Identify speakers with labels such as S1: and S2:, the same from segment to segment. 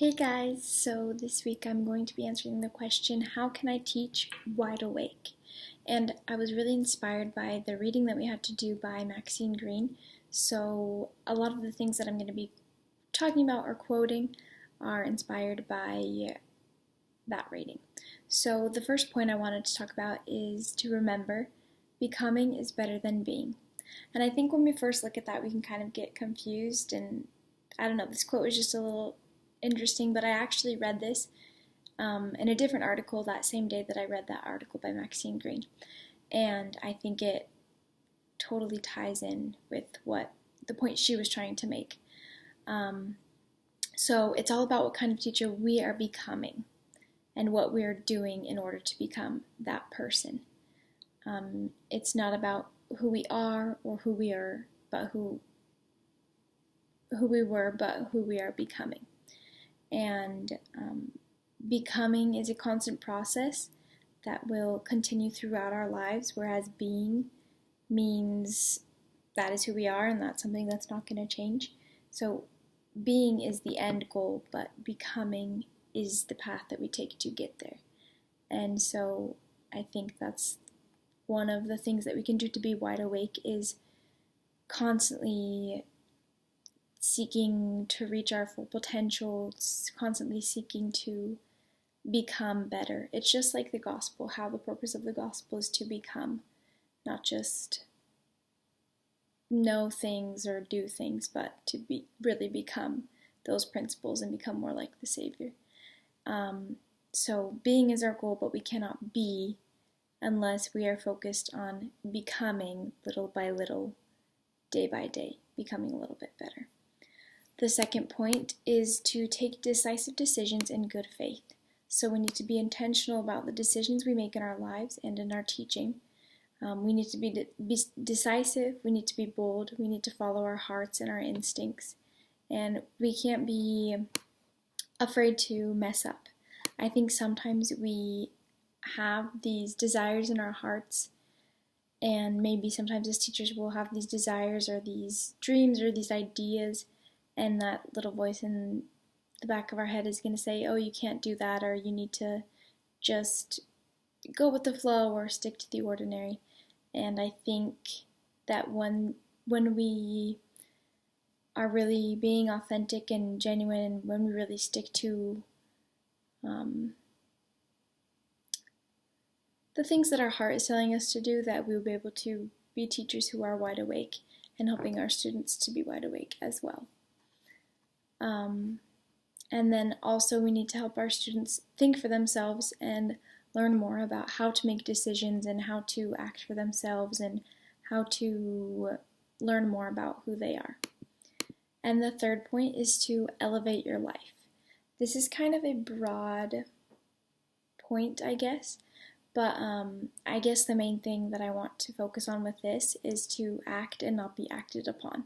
S1: Hey guys, so this week I'm going to be answering the question, how can I teach wide awake? And I was really inspired by the reading that we had to do by Maxine Green. So a lot of the things that I'm going to be talking about or quoting are inspired by that reading. So the first point I wanted to talk about is to remember, becoming is better than being. And I think when we first look at that, we can kind of get confused, and I don't know, this quote was just a little interesting, but I actually read this in a different article that same day that I read that article by Maxine Green. And I think it totally ties in with what the point she was trying to make. So it's all about what kind of teacher we are becoming and what we are doing in order to become that person. It's not about who we are or who we are, but who we were, but who we are becoming. And becoming is a constant process that will continue throughout our lives, whereas being means that is who we are, and that's something that's not going to change. So being is the end goal, but becoming is the path that we take to get there. And so I think that's one of the things that we can do to be wide awake, is constantly seeking to reach our full potential, constantly seeking to become better. It's just like the gospel, how the purpose of the gospel is to become, not just know things or do things, but to really become those principles and become more like the Savior. So being is our goal, but we cannot be unless we are focused on becoming little by little, day by day, becoming a little bit better. The second point is to take decisive decisions in good faith. So we need to be intentional about the decisions we make in our lives and in our teaching. We need to be decisive, we need to be bold, we need to follow our hearts and our instincts, and we can't be afraid to mess up. I think sometimes we have these desires in our hearts, and maybe sometimes as teachers we'll have these desires or these dreams or these ideas, and that little voice in the back of our head is going to say, oh, you can't do that, or you need to just go with the flow or stick to the ordinary. And I think that when we are really being authentic and genuine, and when we really stick to the things that our heart is telling us to do, that we'll be able to be teachers who are wide awake and helping our students to be wide awake as well. And then also we need to help our students think for themselves and learn more about how to make decisions and how to act for themselves and how to learn more about who they are. And the third point is to elevate your life. This is kind of a broad point, I guess, but I guess the main thing that I want to focus on with this is to act and not be acted upon.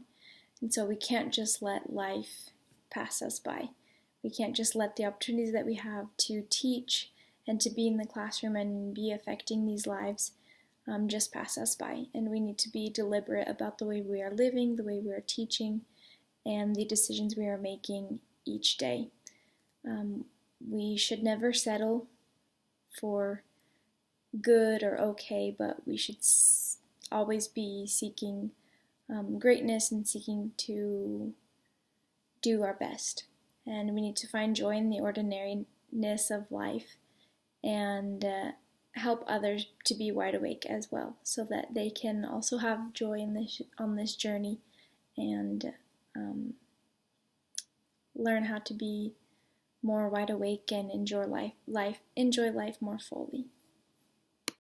S1: And so we can't just let life pass us by. We can't just let the opportunities that we have to teach and to be in the classroom and be affecting these lives just pass us by. And we need to be deliberate about the way we are living, the way we are teaching, and the decisions we are making each day. We should never settle for good or okay, but we should always be seeking greatness and seeking to do our best. And we need to find joy in the ordinariness of life and help others to be wide awake as well, so that they can also have joy on this journey and learn how to be more wide awake and enjoy life more fully.